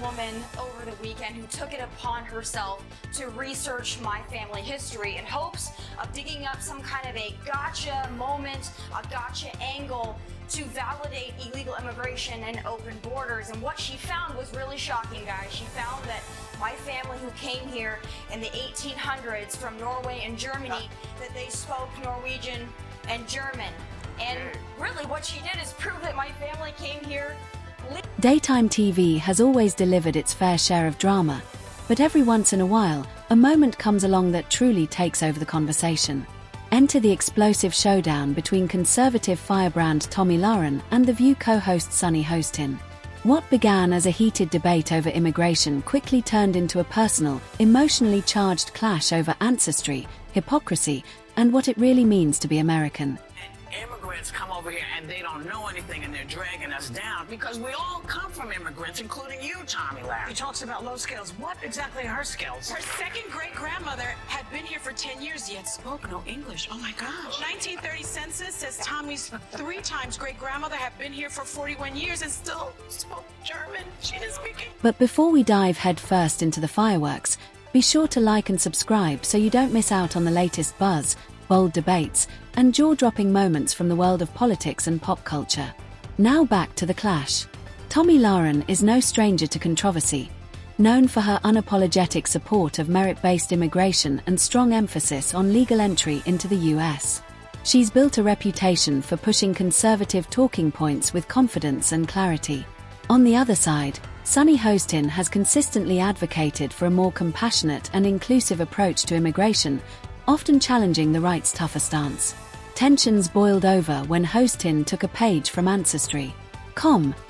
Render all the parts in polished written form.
woman over the weekend who took it upon herself to research my family history in hopes of digging up some kind of a gotcha moment, a gotcha angle to validate illegal immigration and open borders. And what she found was really shocking, guys. She found that my family who came here in the 1800s from Norway and Germany, that they spoke Norwegian and German. And really what she did is prove that my family came here. Daytime TV has always delivered its fair share of drama, but every once in a while, a moment comes along that truly takes over the conversation. Enter the explosive showdown between conservative firebrand Tomi Lahren and The View co-host Sunny Hostin. What began as a heated debate over immigration quickly turned into a personal, emotionally charged clash over ancestry, hypocrisy, and what it really means to be American. Immigrants come over here and they don't know anything and they're dragging us down because we all come from immigrants, including you, Tomi Lahren. She talks about low skills. What exactly are her skills? Her second great-grandmother had been here for 10 years, yet spoke no English. Oh my gosh. 1930 census says Tommy's 3 times great-grandmother had been here for 41 years and still spoke German. She didn't speak English. But before we dive headfirst into the fireworks, be sure to like and subscribe so you don't miss out on the latest buzz, bold debates, and jaw-dropping moments from the world of politics and pop culture. Now back to the clash. Tomi Lahren is no stranger to controversy. Known for her unapologetic support of merit-based immigration and strong emphasis on legal entry into the US. She's built a reputation for pushing conservative talking points with confidence and clarity. On the other side, Sunny Hostin has consistently advocated for a more compassionate and inclusive approach to immigration, often challenging the right's tougher stance. Tensions boiled over when Hostin took a page from Ancestry.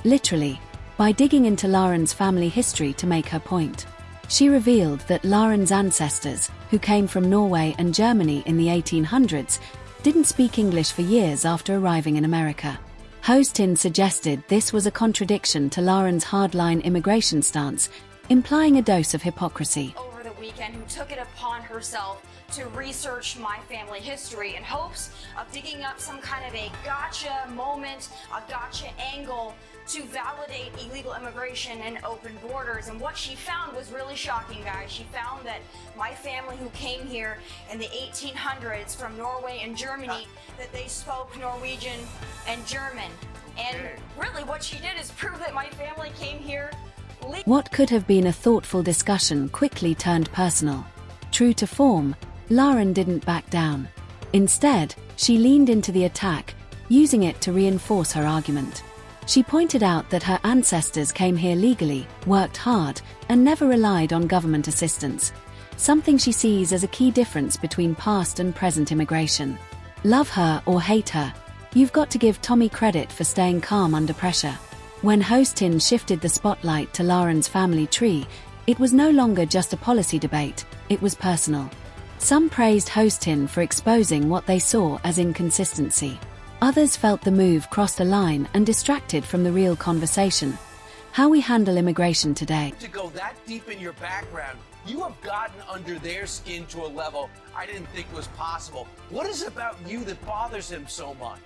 Literally, by digging into Lahren's family history to make her point. She revealed that Lahren's ancestors, who came from Norway and Germany in the 1800s, didn't speak English for years after arriving in America. Hostin suggested this was a contradiction to Lahren's hardline immigration stance, implying a dose of hypocrisy. Over the weekend, who took it upon herself to research my family history in hopes of digging up some kind of a gotcha moment, a gotcha angle to validate illegal immigration and open borders. And what she found was really shocking, guys. She found that my family who came here in the 1800s from Norway and Germany, that they spoke Norwegian and German. And really what she did is prove that my family came here. What could have been a thoughtful discussion quickly turned personal. True to form, Lahren didn't back down. Instead, she leaned into the attack, using it to reinforce her argument. She pointed out that her ancestors came here legally, worked hard, and never relied on government assistance, something she sees as a key difference between past and present immigration. Love her or hate her, you've got to give Tomi credit for staying calm under pressure. When Hostin shifted the spotlight to Lahren's family tree, it was no longer just a policy debate, it was personal. Some praised Hostin for exposing what they saw as inconsistency. Others felt the move crossed a line and distracted from the real conversation. How we handle immigration today. To go that deep in your background, you have gotten under their skin to a level I didn't think was possible. What is it about you that bothers him so much?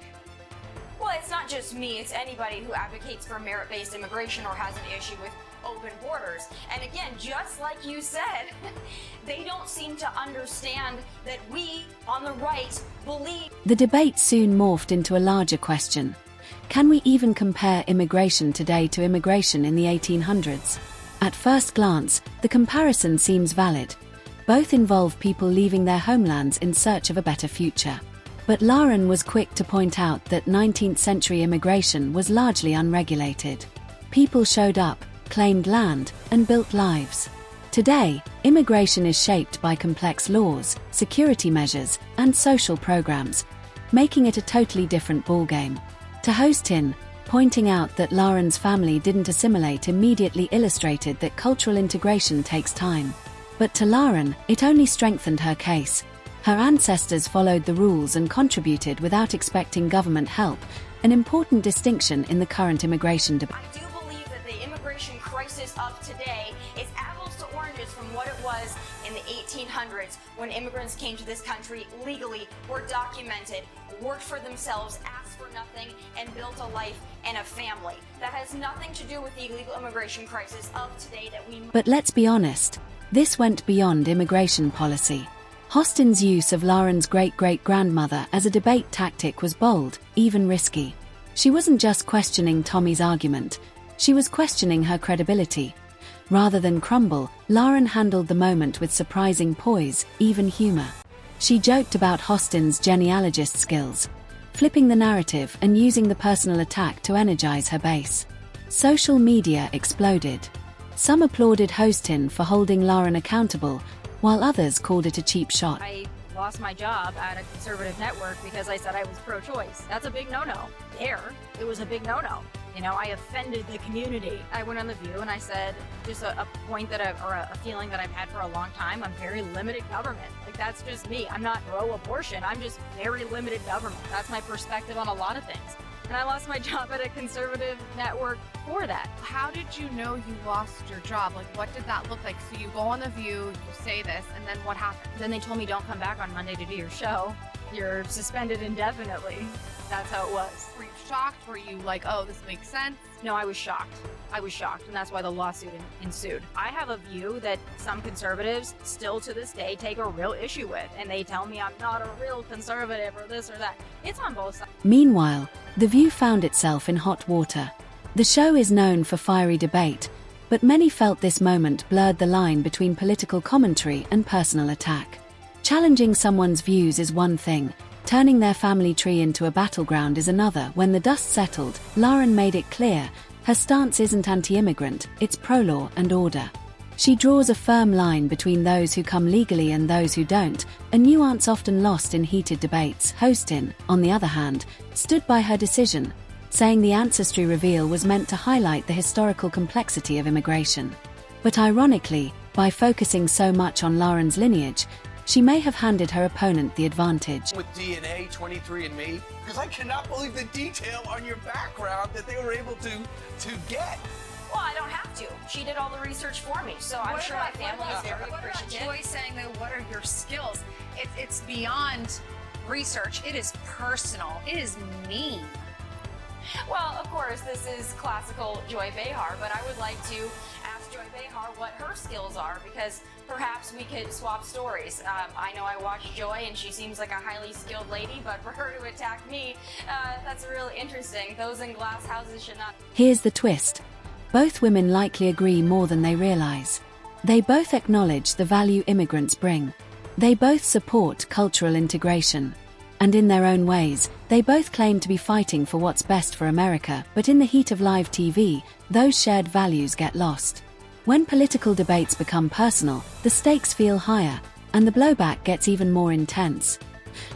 Well, it's not just me, it's anybody who advocates for merit-based immigration or has an issue with open borders. And again, just like you said, they don't seem to understand that we, on the right, believe. The debate soon morphed into a larger question. Can we even compare immigration today to immigration in the 1800s? At first glance, the comparison seems valid. Both involve people leaving their homelands in search of a better future. But Lahren was quick to point out that 19th century immigration was largely unregulated. People showed up, claimed land, and built lives. Today, immigration is shaped by complex laws, security measures, and social programs, making it a totally different ballgame. To Hostin, pointing out that Lahren's family didn't assimilate immediately illustrated that cultural integration takes time. But to Lahren, it only strengthened her case. Her ancestors followed the rules and contributed without expecting government help, an important distinction in the current immigration debate. I do believe that the immigration crisis of today is apples to oranges from what it was in the 1800s when immigrants came to this country legally, were documented, worked for themselves, asked asked for nothing and built a life and a family. That has nothing to do with the illegal immigration crisis of today that we... But let's be honest, this went beyond immigration policy. Hostin's use of Laren's great-great-grandmother as a debate tactic was bold, even risky. She wasn't just questioning Tomi's argument, she was questioning her credibility. Rather than crumble, Lahren handled the moment with surprising poise, even humor. She joked about Hostin's genealogist skills, flipping the narrative and using the personal attack to energize her base. Social media exploded. Some applauded Hostin for holding Lahren accountable, while others called it a cheap shot. I lost my job at a conservative network because I said I was pro-choice. That's a big no-no. There, it was a big no-no. You know, I offended the community. I went on The View and I said, just a point that a feeling that I've had for a long time, I'm very limited government. Like, that's just me. I'm not pro-abortion. I'm just very limited government. That's my perspective on a lot of things. And I lost my job at a conservative network for that. How did you know you lost your job? Like, what did that look like? So you go on The View, you say this, and then what happened? Then they told me, don't come back on Monday to do your show. You're suspended indefinitely. That's how it was. Were you shocked? Were you like, oh, this makes sense? No, I was shocked. I was shocked, and that's why the lawsuit ensued. I have a view that some conservatives still to this day take a real issue with, and they tell me I'm not a real conservative or this or that. It's on both sides. Meanwhile, The View found itself in hot water. The show is known for fiery debate, but many felt this moment blurred the line between political commentary and personal attack. Challenging someone's views is one thing, turning their family tree into a battleground is another. When the dust settled, Lahren made it clear, her stance isn't anti-immigrant, it's pro-law and order. She draws a firm line between those who come legally and those who don't, a nuance often lost in heated debates. Hostin, on the other hand, stood by her decision, saying the Ancestry reveal was meant to highlight the historical complexity of immigration. But ironically, by focusing so much on Laren's lineage, she may have handed her opponent the advantage. With DNA, 23andMe, because I cannot believe the detail on your background that they were able to get. Well, I don't have to. She did all the research for me, so I'm sure my family is very appreciative. Joy saying that, what are your skills? It's beyond research. It is personal. It is mean. Well, of course, this is classical Joy Behar, but I would like to ask Joy Behar what her skills are, because perhaps we could swap stories. I know I watched Joy, and she seems like a highly skilled lady, but for her to attack me, that's really interesting. Those in glass houses should not... Here's the twist. Both women likely agree more than they realize. They both acknowledge the value immigrants bring. They both support cultural integration. And in their own ways, they both claim to be fighting for what's best for America, but in the heat of live TV, those shared values get lost. When political debates become personal, the stakes feel higher, and the blowback gets even more intense.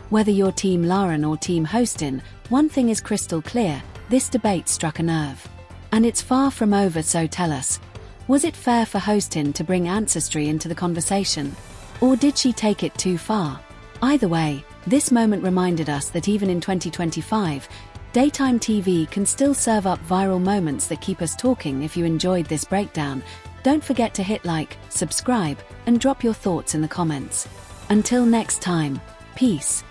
Whether you're Team Lahren or Team Hostin, one thing is crystal clear, this debate struck a nerve. And it's far from over, so tell us, was it fair for Hostin to bring Ancestry into the conversation? Or did she take it too far? Either way, this moment reminded us that even in 2025, daytime TV can still serve up viral moments that keep us talking. If you enjoyed this breakdown, don't forget to hit like, subscribe, and drop your thoughts in the comments. Until next time, peace.